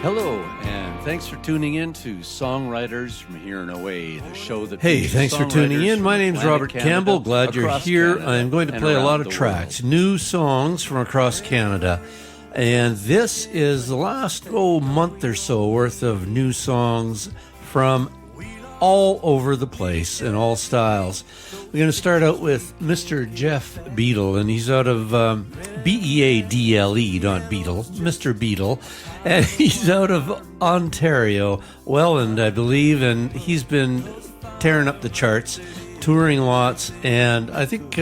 Hello, and thanks for tuning in to Songwriters from Here and Away, the show that... Hey, thanks for tuning in. My name's Robert Campbell. Glad you're here. I'm going to play a lot of tracks, new songs from across Canada. And this is the last month or so worth of new songs from all over the place in all styles. We're going to start out with Mr. Jeff Beadle, and he's out of Beadle, not Beadle, Mr. Beadle, and he's out of Ontario, Welland, I believe, and he's been tearing up the charts, touring lots, and I think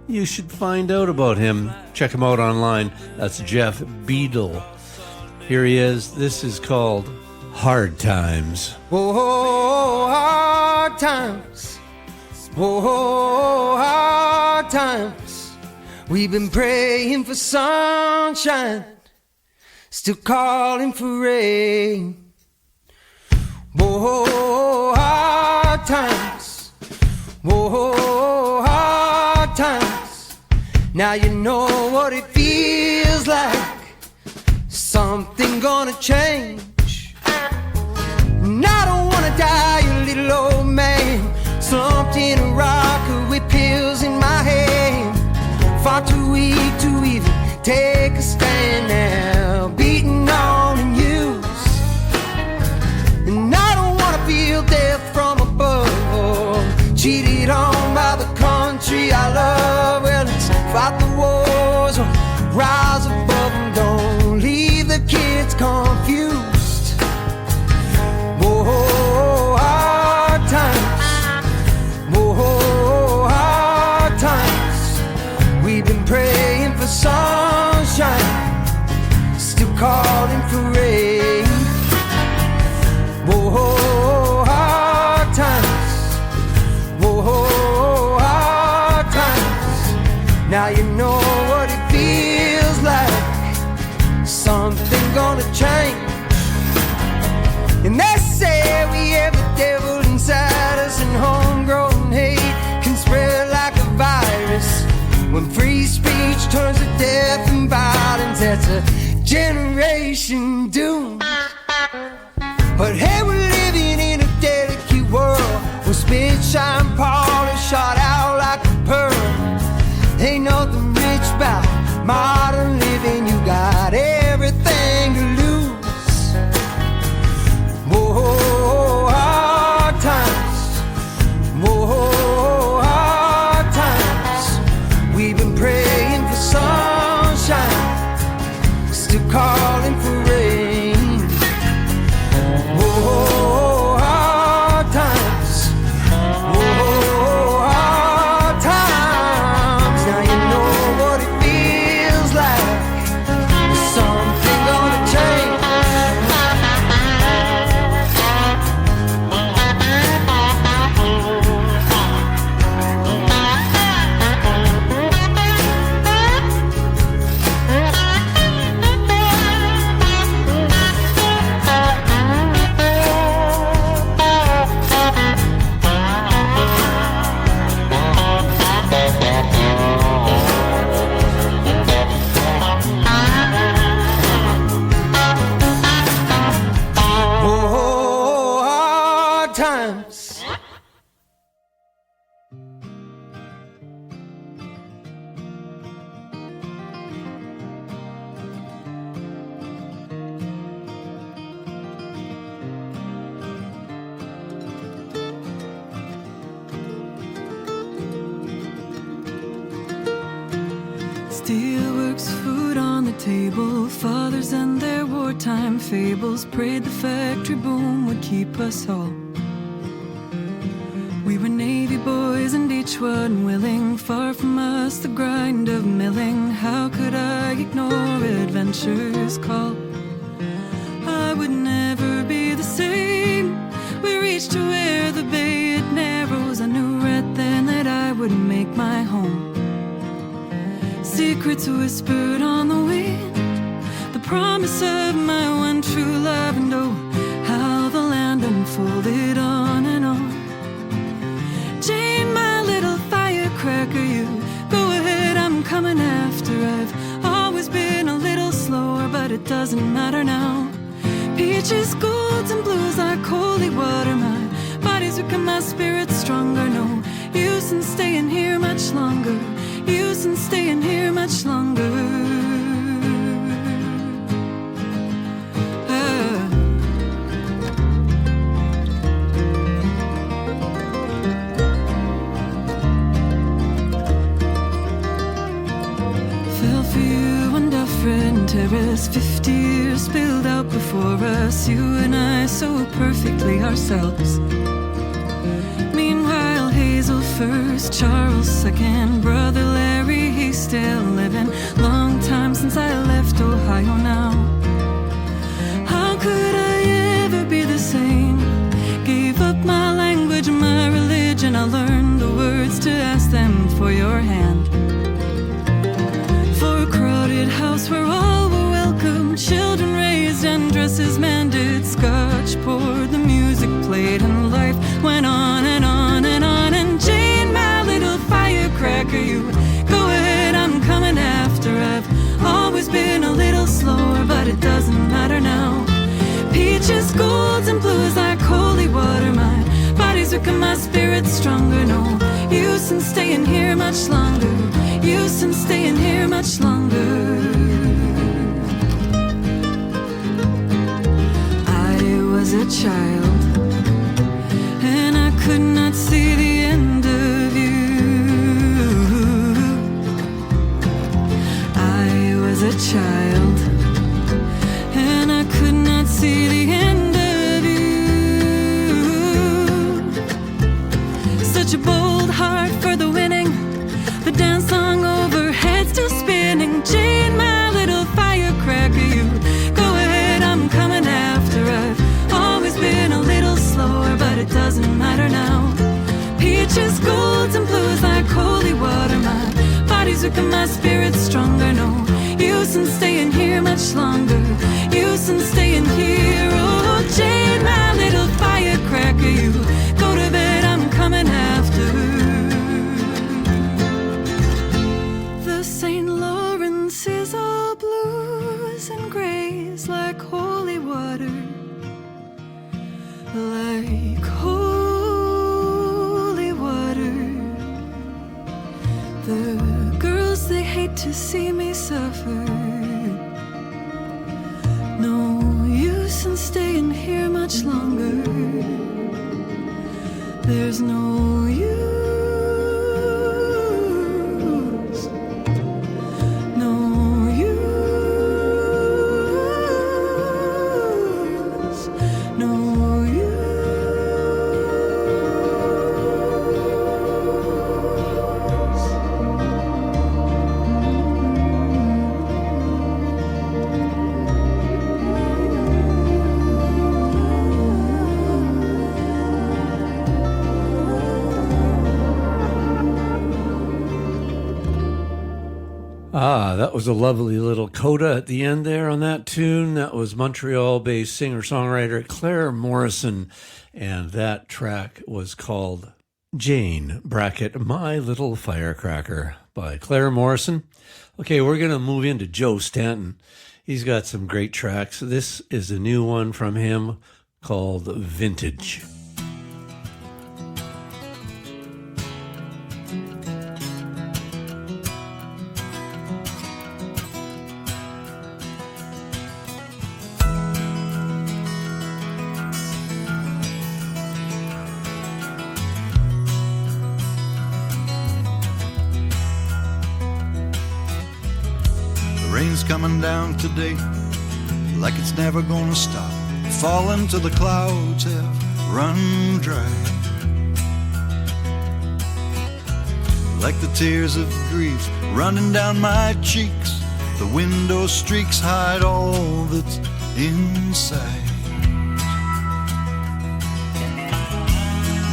you should find out about him. Check him out online. That's Jeff Beadle. Here he is. This is called Hard Times. Oh, hard times. Oh, hard times. We've been praying for sunshine, still calling for rain. Oh, hard times. Oh, hard times. Now you know what it feels like. Something gonna change. And I don't wanna die, you little old man, slumped in a rocker with pills in my hand. Far too weak to even take a stand now, beaten on and used. And I don't wanna feel death from above, cheated on by the country I love. Well, let's fight the wars or rise above them. Don't leave the kids confused. Oh, hard times. Oh, hard times. We've been praying for sunshine, still calling for rain. Oh, hard times. Oh, hard times. Now you know what it feels like. Something gonna change. And they say we have the devil inside us, and homegrown hate can spread like a virus. When free speech turns to death and violence, that's a generation doomed. But hey, we're living in a delicate world where spit, shine, polish, shot out like a pearl. Ain't nothing rich about modern living. You got everything to lose. Oh, hard times. Oh, hard times. We've been praying for sunshine, still calling for rain. Oh, hard times. Oh, hard times. Now you know what it feels like. Something gonna change. Oh, hard times. Steelworks, food on the table, fathers and their wartime fables prayed the factory boom would keep us whole. We were Navy boys and each one willing, far from us the grind of milling. How could I ignore adventure's call? I would never be the same. We reached to where the bay it narrows. I knew right then that I would make my home. Secrets whispered on the wind, the promise of my one true love. And oh, how the land unfolded on and on. Jane, my little firecracker, you go ahead, I'm coming after. I've always been a little slower, but it doesn't matter now. Peaches, golds, and blues like holy water. My body's weak and my spirit's stronger. No use in staying here much longer. Use in staying here much longer. Fell for you on Dufferin Terrace. 50 years spilled out before us. You and I so perfectly ourselves. Meanwhile, Hazel first, Charles second, brother Larry, he's still living. Long time since I left Ohio now. How could I ever be the same? Gave up my language and my religion. I learned the words to ask them for your hand. For a crowded house where all were welcome, children raised and dresses mended, scotch poured, the music played, and life went on and on and on. And Jane, my little firecracker, you go ahead, I'm coming after. I've always been a little slower, but it doesn't matter now. Peaches, golds, and blues like holy water. My body's weak and my spirit's stronger. No use in staying here much longer. Use in staying here much longer. Was a child, and I could not see the end of you. I was a child, and I could not see the end of you. Such a bold heart for the winning, the dance song overhead still spinning. Jane, my little firecracker, you go ahead, I'm coming after. I've been a little slower, but it doesn't matter now. Peaches, golds, and blues like holy water. My body's weak and my spirit's stronger. No use in staying here much longer. Use in staying here. Oh, Jane, my little firecracker, you go to bed, I'm coming after. The St. Lawrence is all blues and grays like holy water. Like holy water. The girls, they hate to see me suffer. No use in staying here much longer. There's no use. That was a lovely little coda at the end there on that tune. That was Montreal-based singer-songwriter Claire Morrison, and that track was called Jane, bracket, My Little Firecracker by Claire Morrison. Okay, we're going to move into Joe Stanton. He's got some great tracks. This is a new one from him called Vintage. Coming down today like it's never gonna stop, falling till the clouds have run dry. Like the tears of grief running down my cheeks, the window streaks hide all that's inside.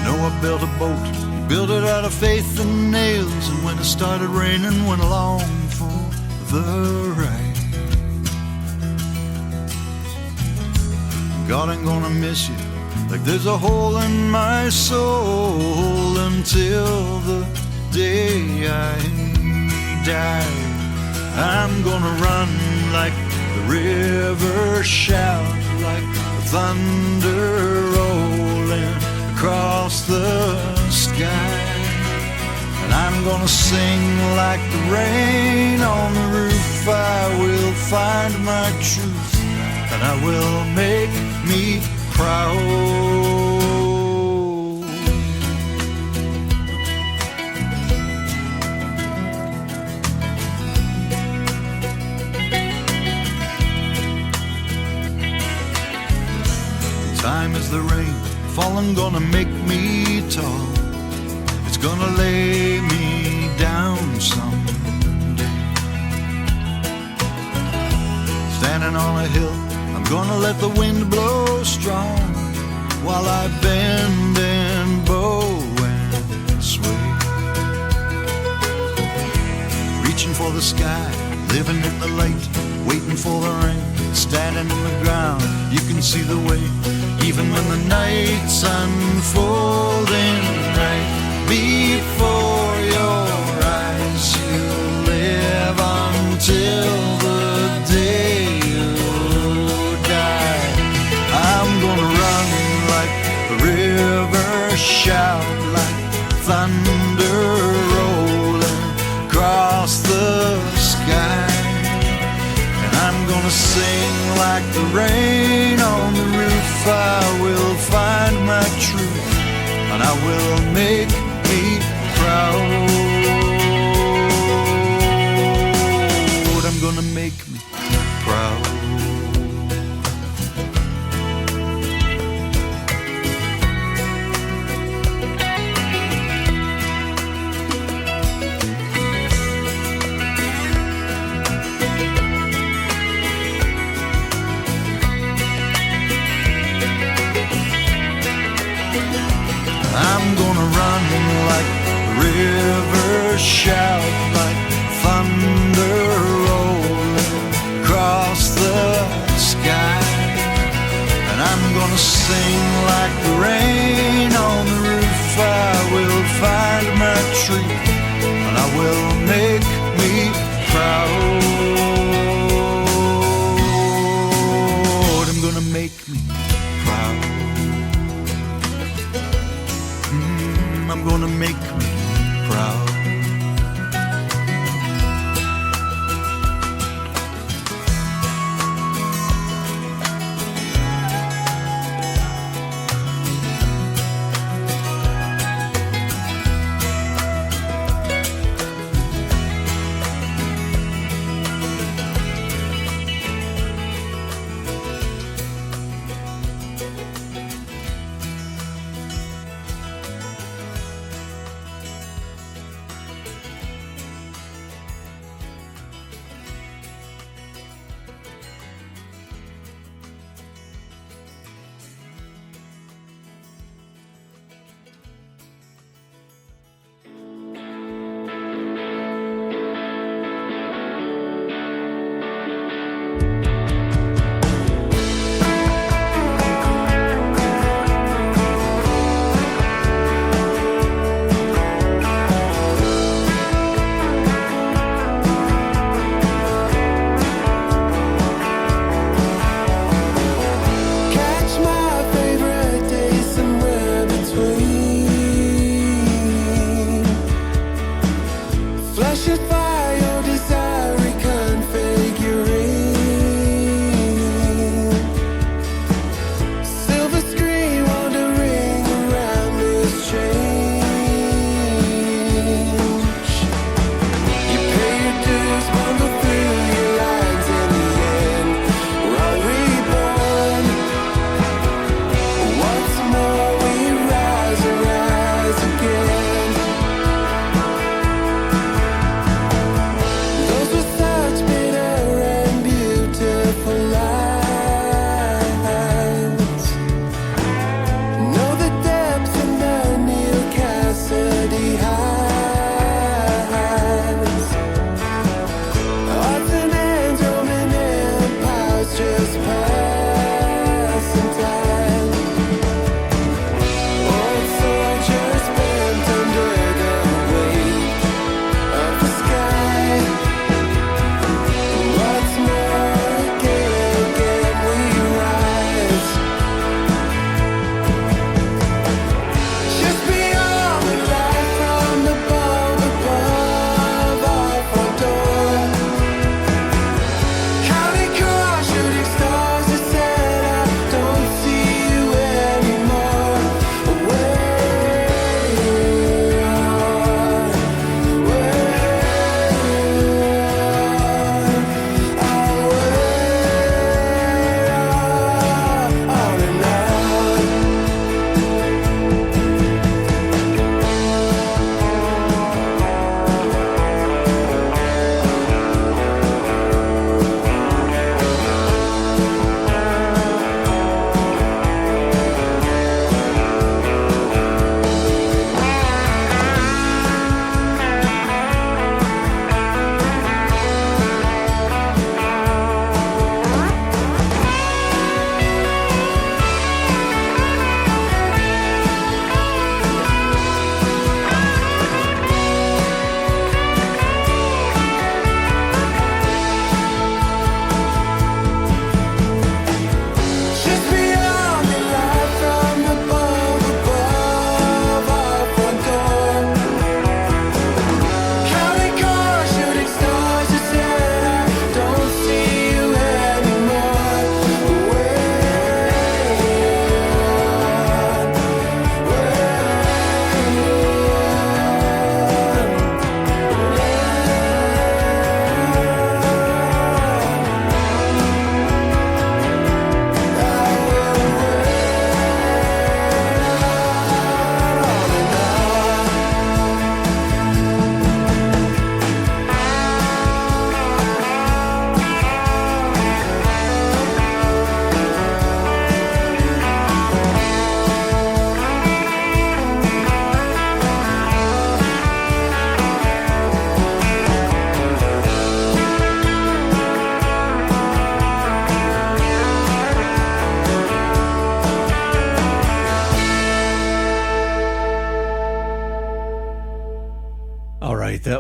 Know I built a boat, built it out of faith and nails, and when it started raining, went along for the ride. God, I'm gonna miss you like there's a hole in my soul until the day I die. I'm gonna run like the river, shout like the thunder rolling across the sky. And I'm gonna sing like the rain on the roof. I will find my truth, and I will make me proud. Time is the rain falling, gonna make me tall. It's gonna lay me down someday. Standing on a hill, I'm gonna let the wind blow strong while I bend and bow and sway. Reaching for the sky, living in the light, waiting for the rain. Standing in the ground, you can see the way. Even when the night's unfolding right before your eyes, you live until the day you die. I'm gonna run like the river, shout like thunder rolling across the sky. And I'm gonna sing like the rain on the roof. I will find my truth, and I will make me proud. I'm gonna make me proud. I'm gonna run like the river, shout like thunder rolling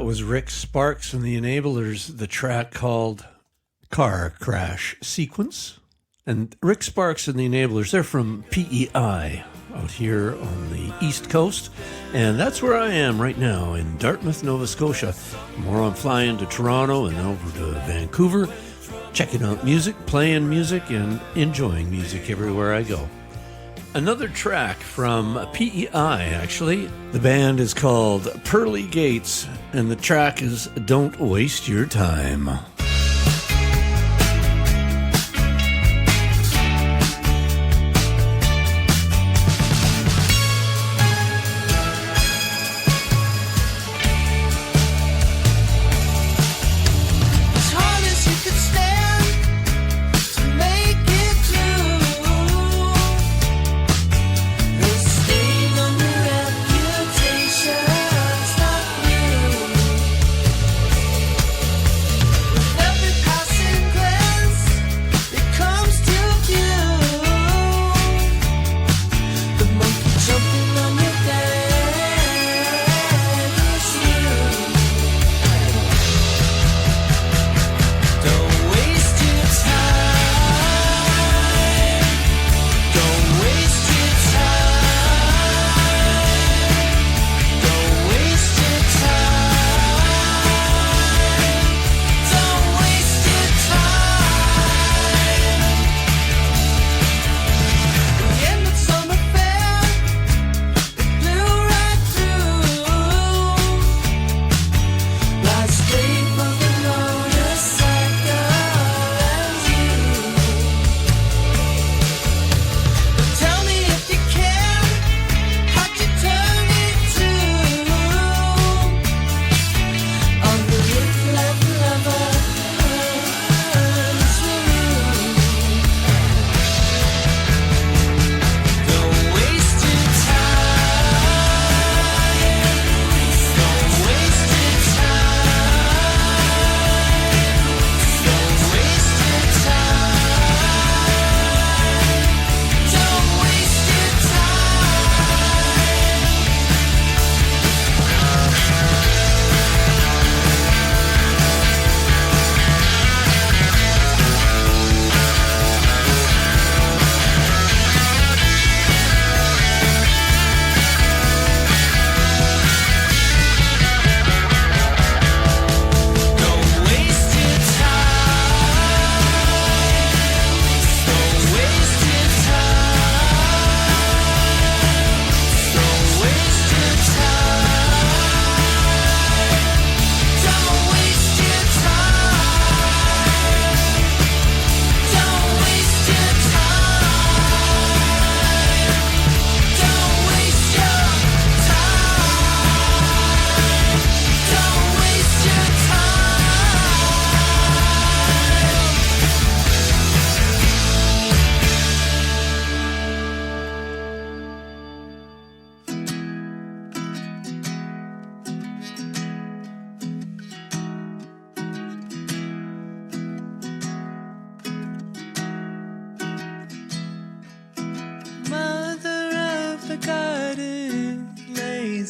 was Rick Sparks and the Enablers, the track called Car Crash Sequence. And Rick Sparks and the Enablers, they're from PEI out here on the East Coast. And that's where I am right now in Dartmouth, Nova Scotia. More on flying to Toronto and over to Vancouver, checking out music, playing music, and enjoying music everywhere I go. Another track from PEI, actually. The band is called Pearly Gates, and the track is Don't Waste Your Time.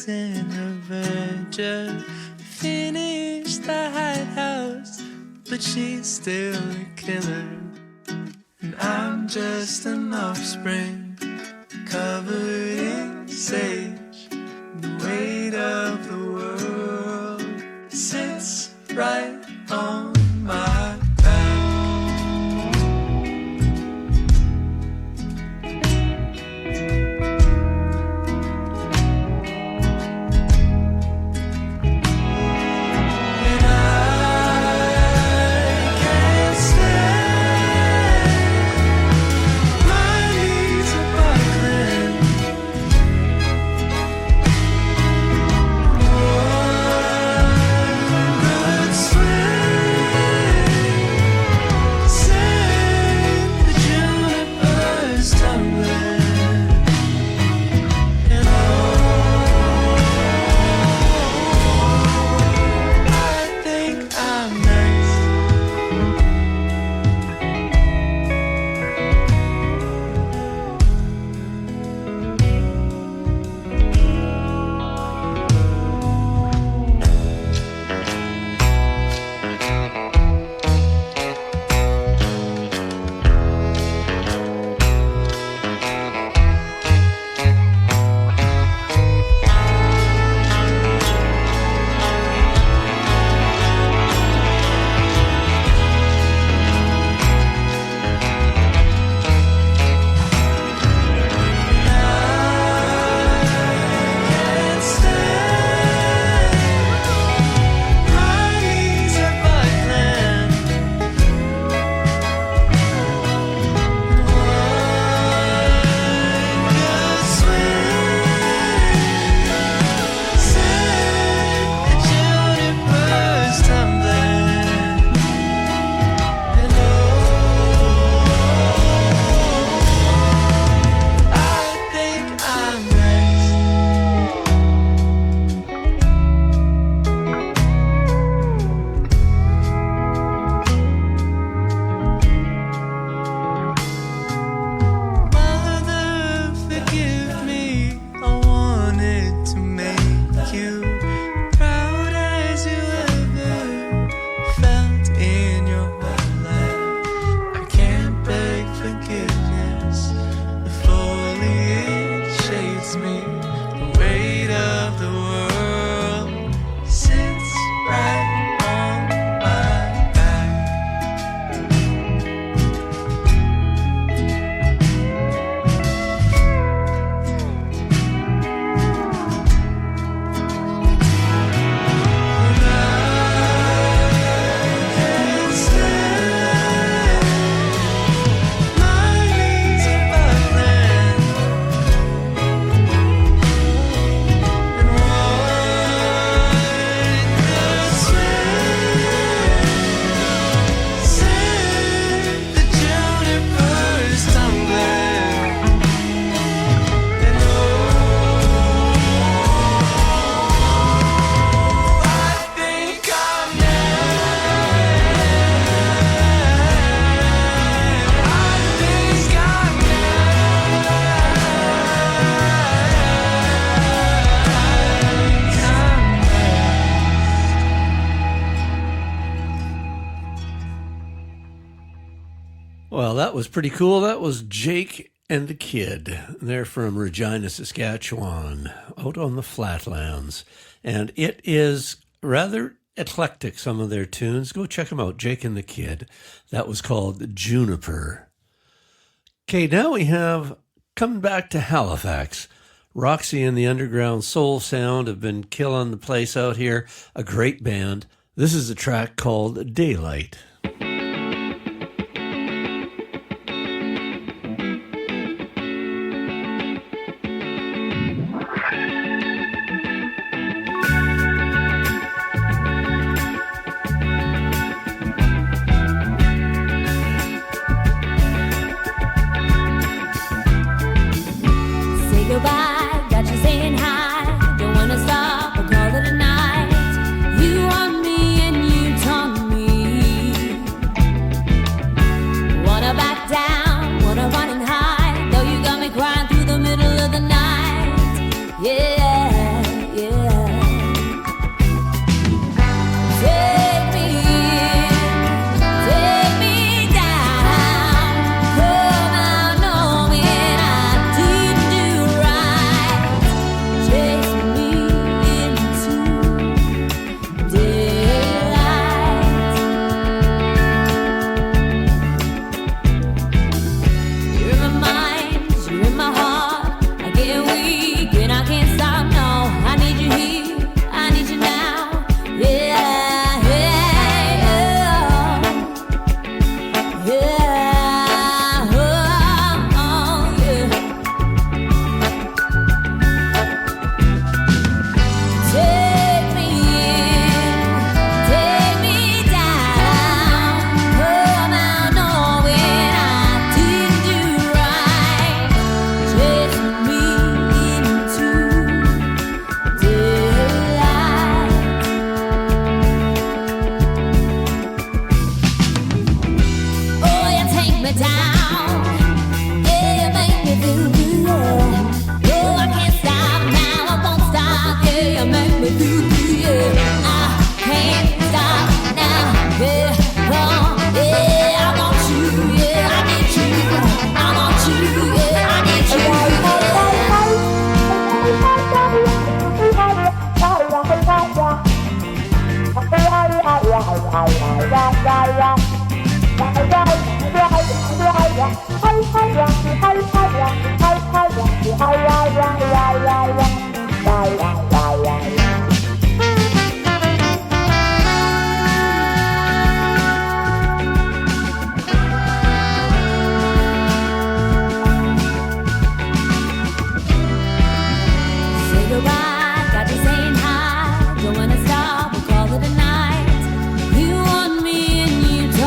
in a virgin. Finished the White House, but she's still a killer. And I'm just an offspring, covered in sage. The weight of the world sits right on my back. Well, that was pretty cool. That was Jake and the Kid. They're from Regina, Saskatchewan, out on the flatlands. And it is rather eclectic, some of their tunes. Go check them out, Jake and the Kid. That was called Juniper. Okay, now we have, coming back to Halifax, Roxy and the Underground Soul Sound have been killing the place out here. A great band. This is a track called Daylight. You want me and you don't.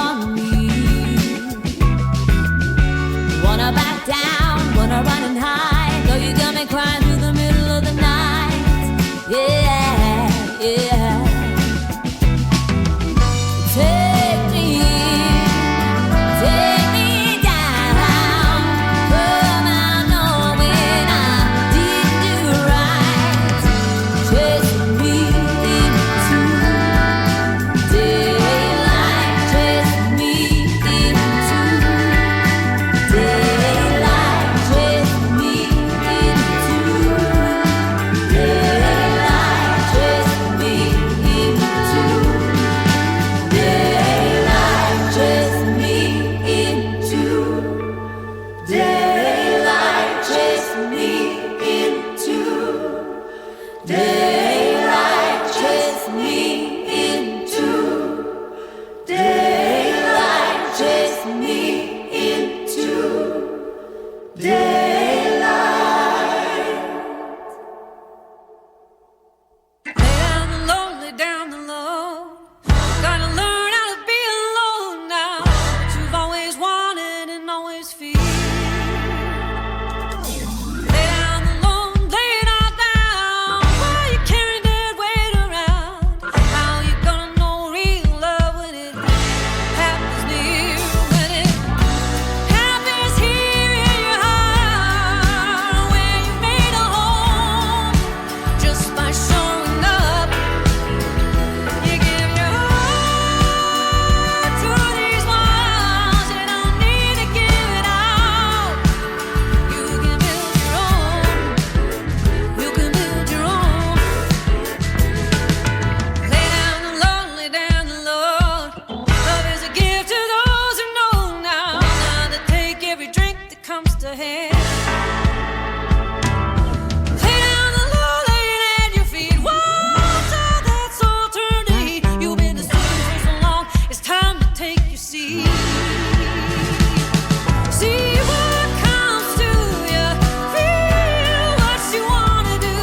See what comes to you, feel what you wanna do,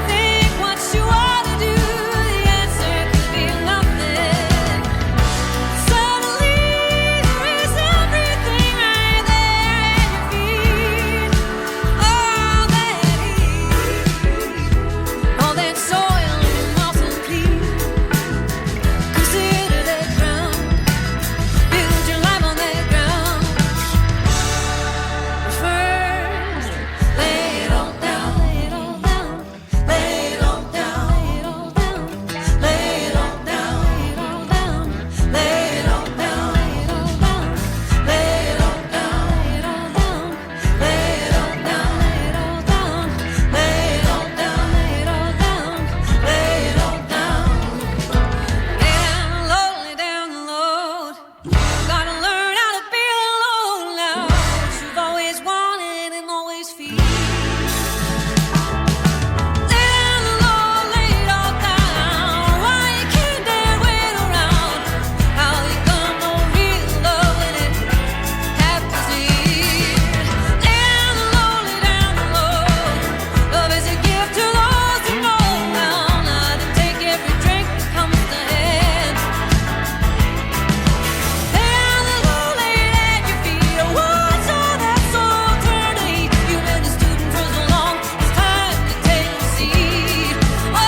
think what you ought to do. The answer could be nothing. Suddenly there is everything right there at your feet. All that heat, all that soil and moss and peat. Consider that ground, build your life on that ground. First, lay it all down, lay it all down, lay it all down, lay it all down, lay it all down, lay it all down, lay it all down, lay it all down, lay it all down, lay it all down, lay it all down, lay it all down, lay it all down, lay it all down. Down low, lay down the load. Gotta learn how to be alone now. You've always wanted and always feel. Lay down the low, lay it all down. Why you can't dare wait around? How you gonna know real love when it happens here? Lay down the low, lay down the low. Love is a gift to those who know now. Not to take every drink that comes to hand. Down the low, lay it at your feet. Oh, what's all that soul turn to heat? You've been a student for so long, it's time to take a seat. Oh,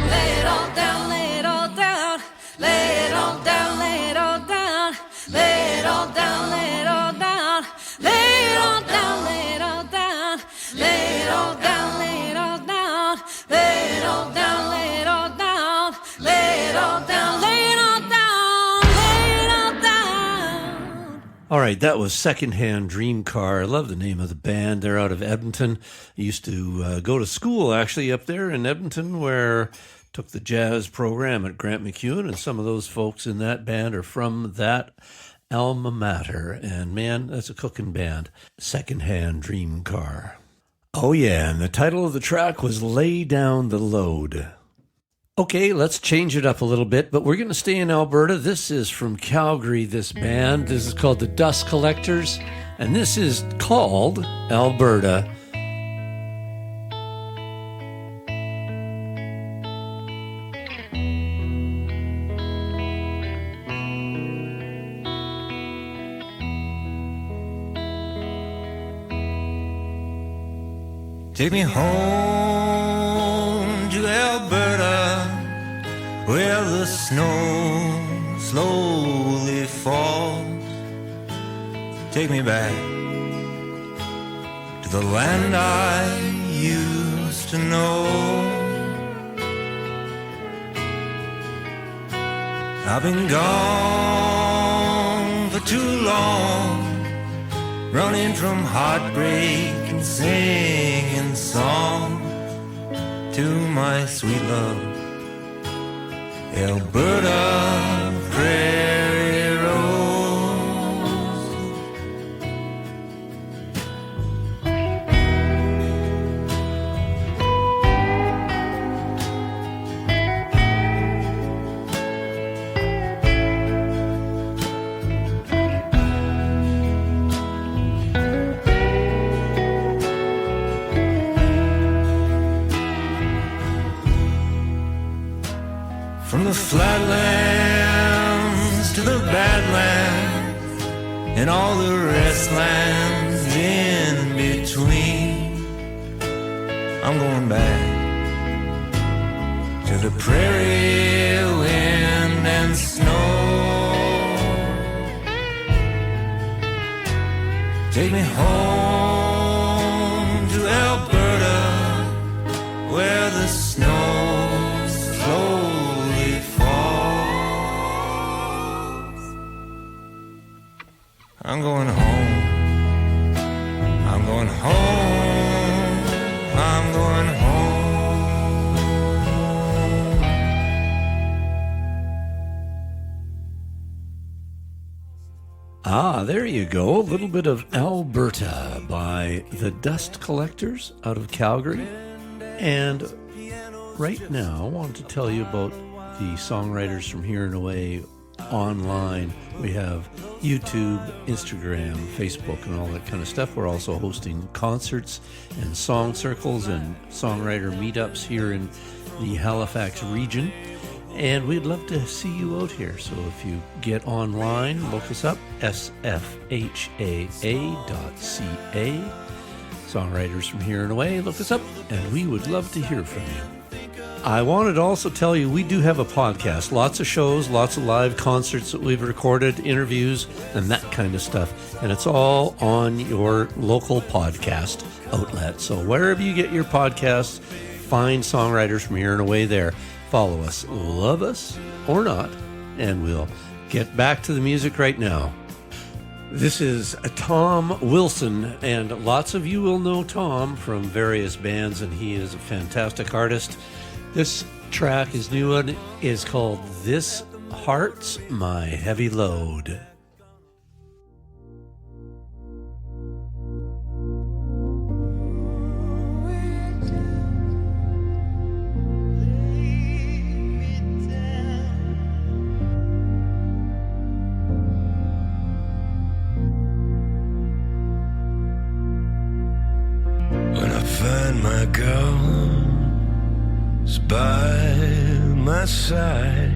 lay it all down, lay it all down, lay it all down, lay it all down, lay it all down, lay it all down, lay it all down, lay it all down, lay it all down, lay it all down, lay it all down, lay it all down, lay it all down, lay it all down, lay it all down. All right, that was Secondhand Dreamcar. I love the name of the band. They're out of Edmonton. I used to go to school actually up there in Edmonton, where took the jazz program at Grant McEwen, and some of those folks in that band are from that alma mater. And man, that's a cooking band. Secondhand Dreamcar. Oh yeah, and the title of the track was Lay Down the Load. Okay, let's change it up a little bit, but we're going to stay in Alberta. This is from Calgary, this band. This is called the Dust Collectors, and this is called Alberta. Take me home to Alberta, where the snow slowly falls. Take me back to the land I used to know. I've been gone for too long, running from heartbreak and singing song to my sweet love, Alberta Prairie Rose. From the flatlands to the badlands and all the restlands in between, I'm going back to the prairie, wind and snow. Take me home to Alberta, where the snow slowly falls. I'm going home, I'm going home, I'm going home. Ah, there you go. A little bit of Alberta by the Dust Collectors out of Calgary. And right now, I wanted to tell you about the Songwriters from Here and Away online. We have YouTube, Instagram, Facebook, and all that kind of stuff. We're also hosting concerts and song circles and songwriter meetups here in the Halifax region. And we'd love to see you out here. So if you get online, look us up, sfhaa.ca. Songwriters from Here and Away, look us up, and we would love to hear from you. I wanted to also tell you we do have a podcast. Lots of shows, lots of live concerts that we've recorded, interviews, and that kind of stuff. And it's all on your local podcast outlet. So wherever you get your podcasts, find Songwriters from Here and Away there. Follow us, love us, or not, and we'll get back to the music right now. This is Tom Wilson, and lots of you will know Tom from various bands, and he is a fantastic artist. This track, his new one, is called This Heart's My Heavy Load. When I find my girl by my side,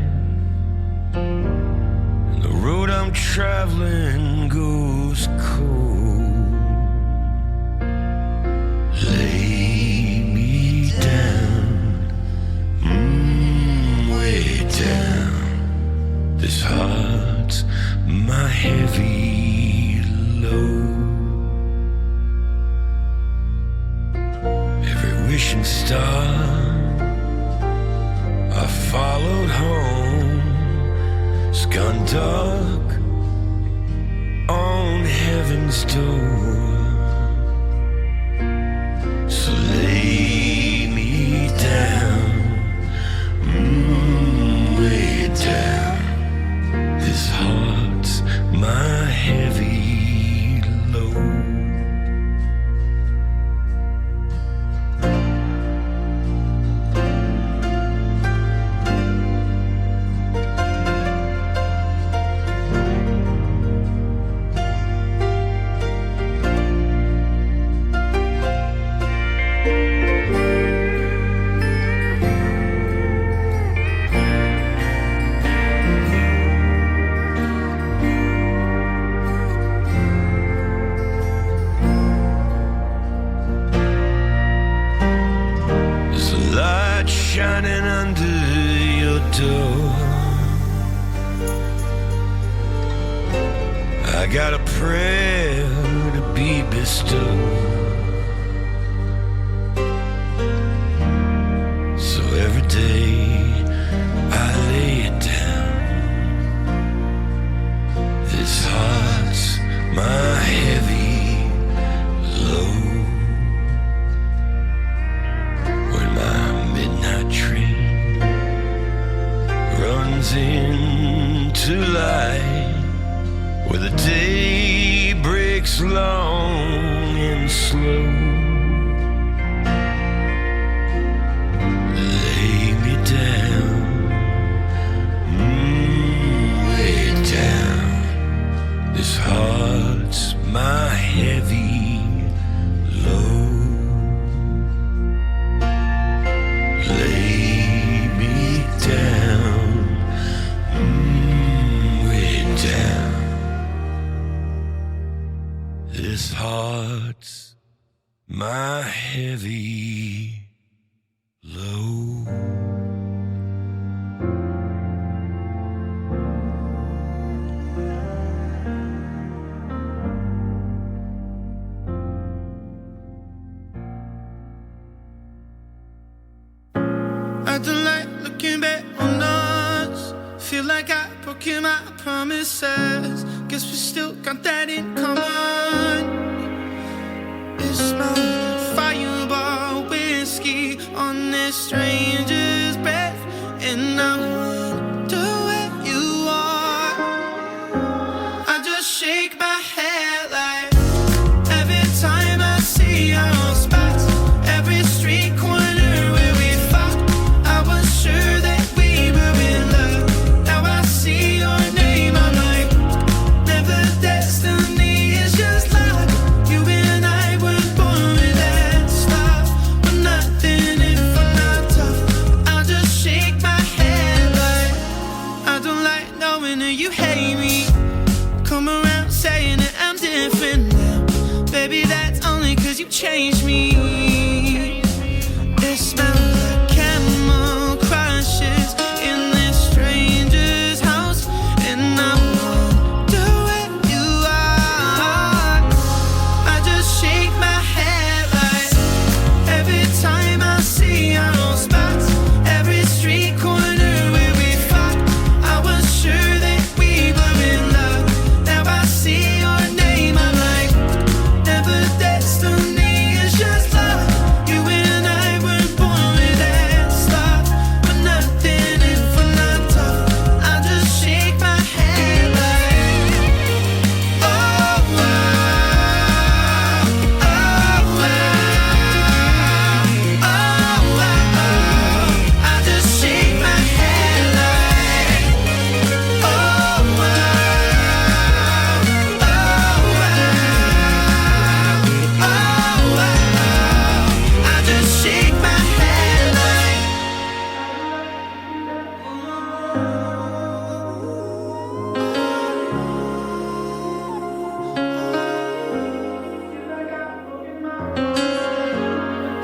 and the road I'm traveling goes cold, lay me down, way down. This heart's my heavy load. Every wishing star I followed home, it's gone dark on heaven's door. So lay me down, way down. This heart's my heavy load. Shining under your door, I got a prayer to be bestowed. So every day I lay it down. This heart's my heavy load. Train runs into light, where the day breaks long and slow. Lay me down, way down. This heart's my heavy load. Lay me down, way down. This heart's my heavy load. I don't like looking back on us. Feel like I broke my promises. Guess we still got that in common. It smells like fireball whiskey on this stranger's breath, and I wonder where you are. I just shake my head like every time I see our spots, every street corner where we fought. I was sure that we were in love. Now I see your name. Come around saying that I'm different now. Baby, that's only 'cause you changed me. It smells like camel crushes in this stranger's house, and I wonder where you are. I just shake my head like every time I see our old spots, every street corner where we fought. I was sure that we were in love. Now I see your name, I'm like, never destiny, it's just love. You and I were born with that stuff, but nothing if we're not tough. I just shake my head like, oh wow, oh wow, oh wow. I just shake my head like, oh wow, oh wow, oh wow. I just shake my head like.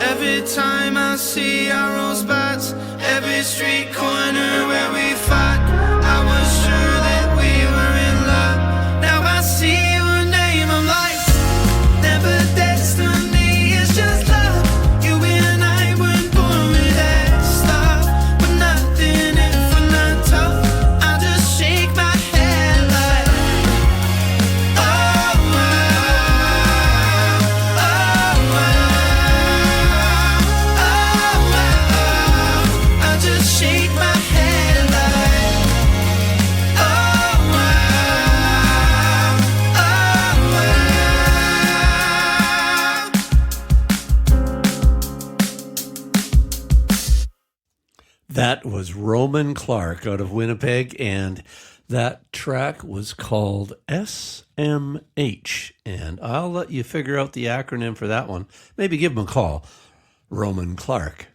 Every time I see our old spots, every street corner where we fought, I was sure that we were in love. Now I see your name, I'm like, never destiny, it's just love. You and I weren't born with that stuff, but nothing if we're not tough. I just shake my head like, oh wow, oh wow, oh wow. I just shake my head like, oh wow, oh wow. That was Roman Clarke out of Winnipeg, and that track was called SMH. And I'll let you figure out the acronym for that one. Maybe give him a call. Roman Clarke.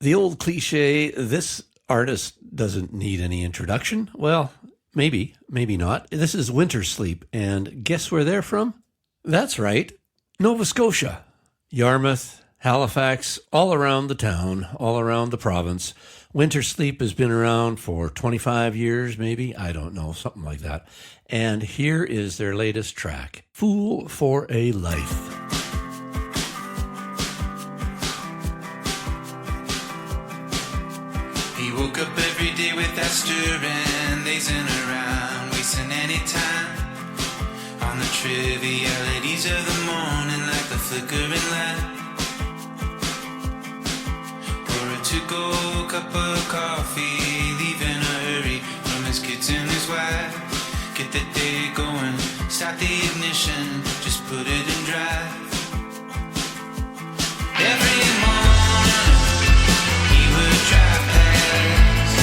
The old cliche, this artist doesn't need any introduction. Well, maybe, maybe not. This is Winter Sleep, and guess where they're from? That's right, Nova Scotia. Yarmouth, Halifax, all around the town, all around the province. Winter Sleep has been around for 25 years, maybe. I don't know, something like that. And here is their latest track, Fool for a Life. He woke up every day without stirring, lazing around, wasting any time on the trivialities of the morning, like the flickering light. Pour a to-go cup of coffee, leaving a hurry from his kids and his wife. Get the day going, start the ignition, just put it in drive. Every morning he would drive past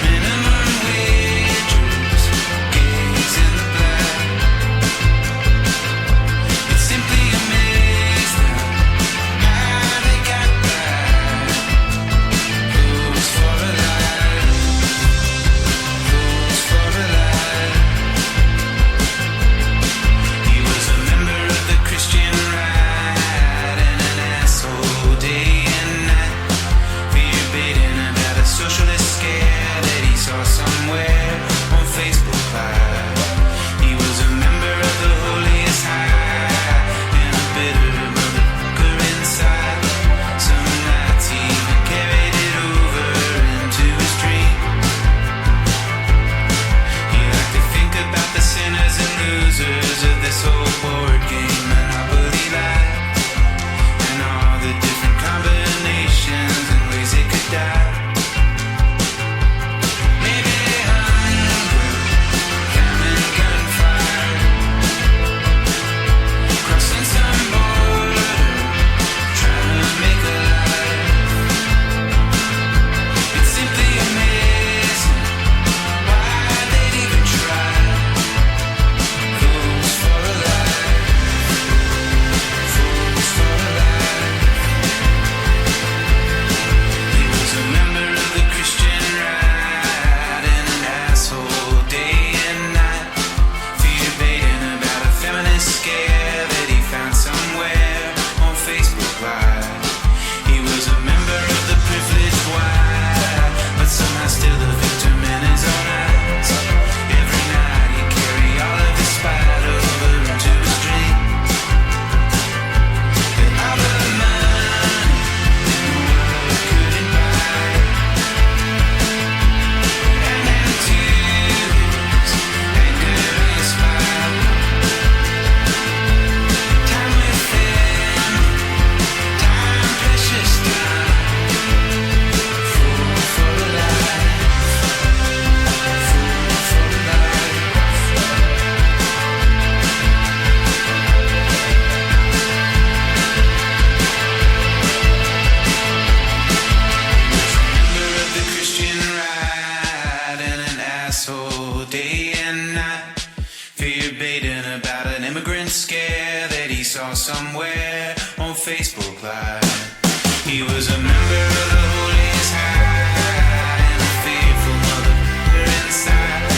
minimum wages, gaze in the black. It's simply amazing how they got back. Fools for a life, fools for a life. He was a member of the Christian right and an day and night, fear baiting about an immigrant scare that he saw somewhere on Facebook Live. He was a member of the holiest high and a fearful mother inside,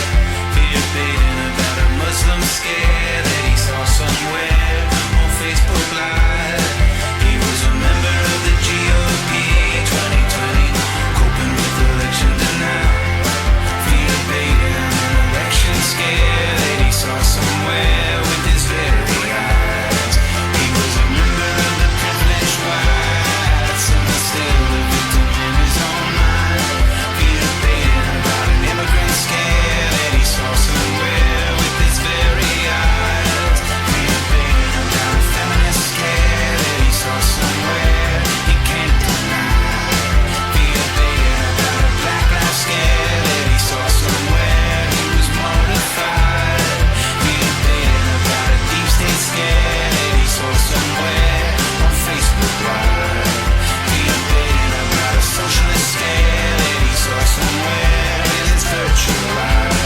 fear baiting about a Muslim scare that he saw somewhere on Facebook Live. He was a member of the GOP 2020, coping with election denial, fear baiting an election scare that he saw somewhere with his very eyes. He was a member of the privileged whites and was still a victim in his own mind, fear baiting about an immigrant scare that he saw somewhere with his very eyes. Fear baiting about a feminist scare that he saw somewhere he can't deny. Fear baiting about a black life scare that he saw somewhere he was mortified. Fear baiting about a deep state scare that he saw somewhere on Facebook Live. Fear baiting about a socialist scare that he saw somewhere in his virtual life.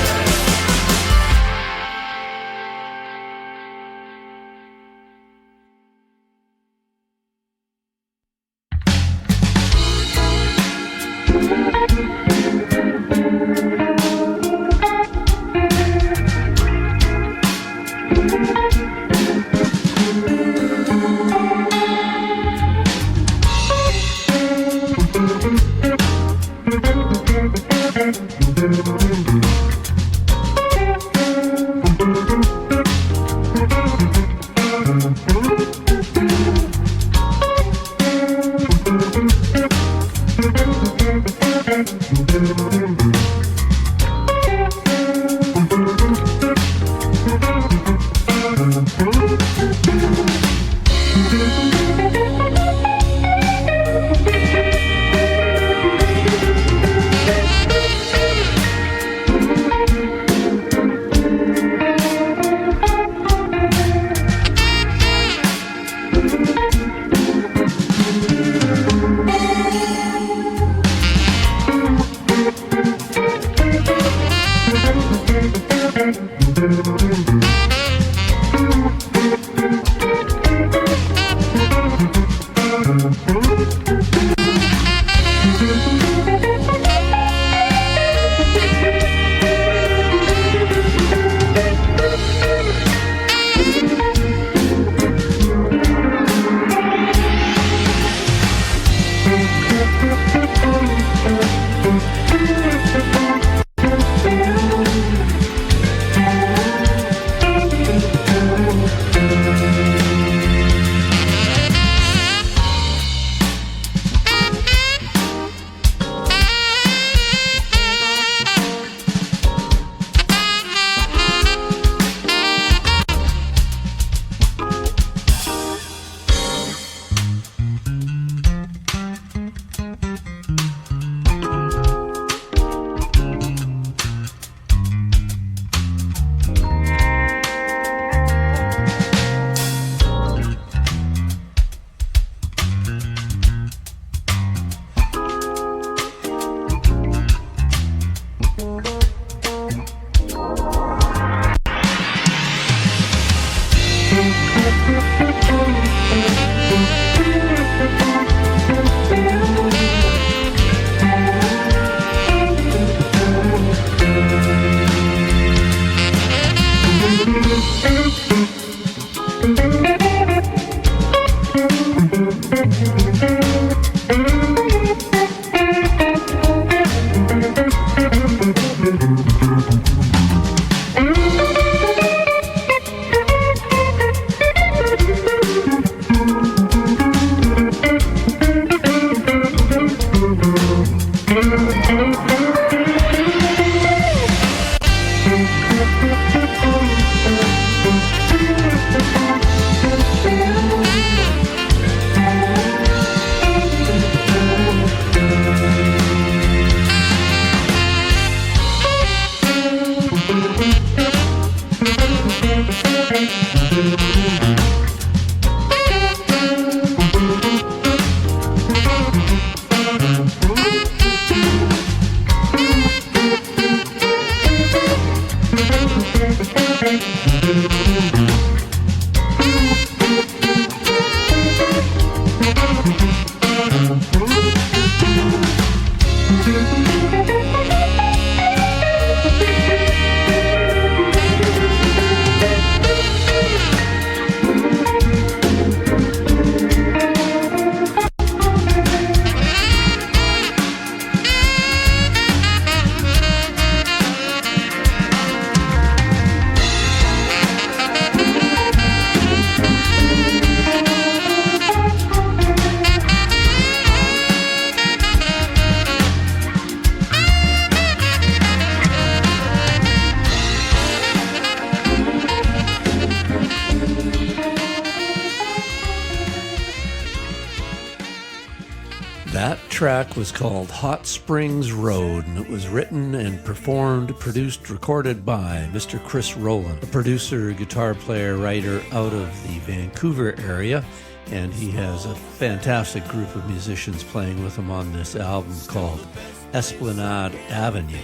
That track was called Hot Springs Road, and it was written and performed, produced, recorded by Mr. Chris Rowland, a producer, guitar player, writer out of the Vancouver area, and he has a fantastic group of musicians playing with him on this album called Esplanade Avenue.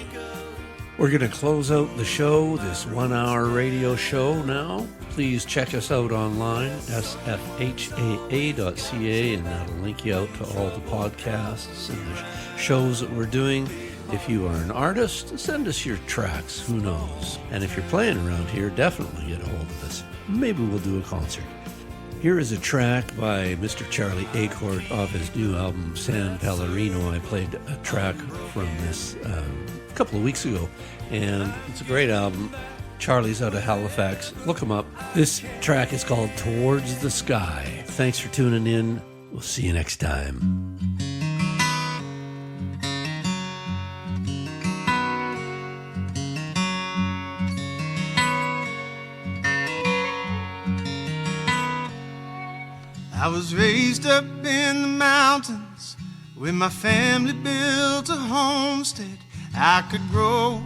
We're going to close out the show, this 1-hour radio show now. Please check us out online, sfhaa.ca, and that'll link you out to all the podcasts and the shows that we're doing. If you are an artist, send us your tracks, who knows. And if you're playing around here, definitely get a hold of us. Maybe we'll do a concert. Here is a track by Mr. Charlie Acord off his new album, San Pellegrino. I played a track from this a couple of weeks ago, and it's a great album. Charlie's out of Halifax. Look him up. This track is called Towards the Sky. Thanks for tuning in. We'll see you next time. I was raised up in the mountains where my family built a homestead. I could grow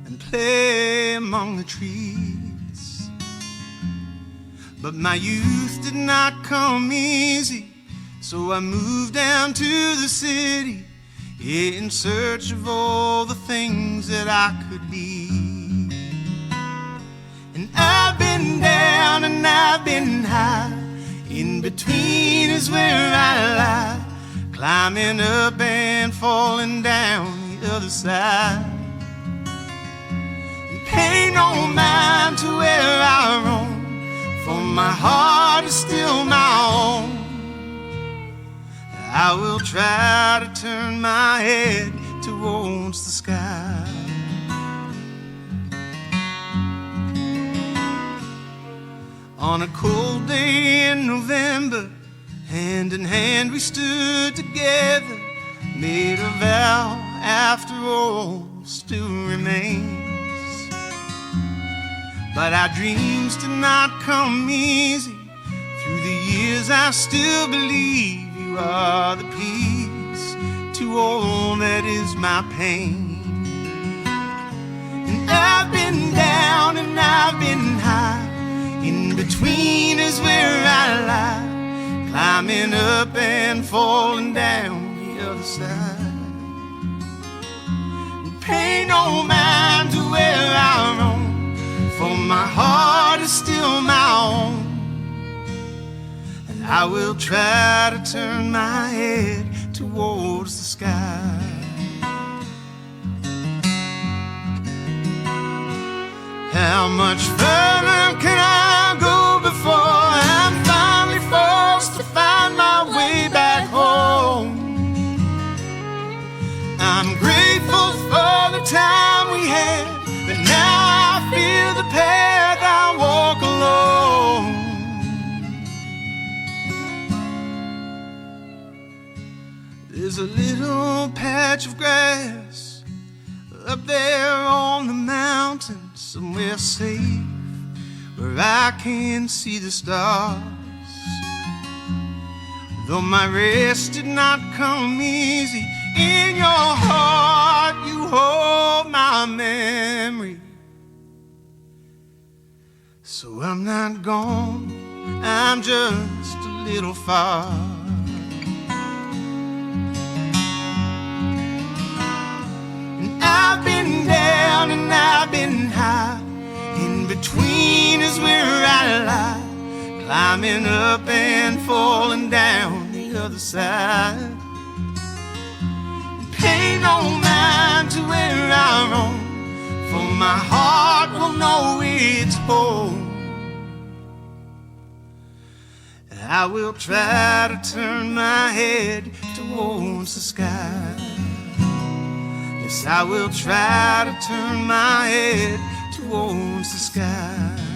and play among the trees, but my youth did not come easy, so I moved down to the city in search of all the things that I could be. And I've been down and I've been high, in between is where I lie, climbing up and falling down the other side. And pay no mind to where I roam, for my heart is still my own. I will try to turn my head towards the sky. On a cold day in November, hand in hand we stood together, made a vow after all still remains. But our dreams did not come easy. Through the years I still believe you are the peace to all that is my pain. And I've been down and I've been high, in between is where I lie, climbing up and falling down the other side. And pay no mind to where I roam, for my heart is still my own. And I will try to turn my head towards the sky. How much further can I go before I'm finally forced to find my way back home? I'm grateful for the time we had, but now I feel the path I walk alone. There's a little patch of grass up there on the mountain, somewhere safe where I can see the stars. Though my rest did not come easy, in your heart you hold my memory. So I'm not gone, I'm just a little far. And I've been down and I've been high, between is where I lie, climbing up and falling down the other side. Pay no mind to where I roam, for my heart will know its home. I will try to turn my head towards the sky. Yes, I will try to turn my head towards the sky.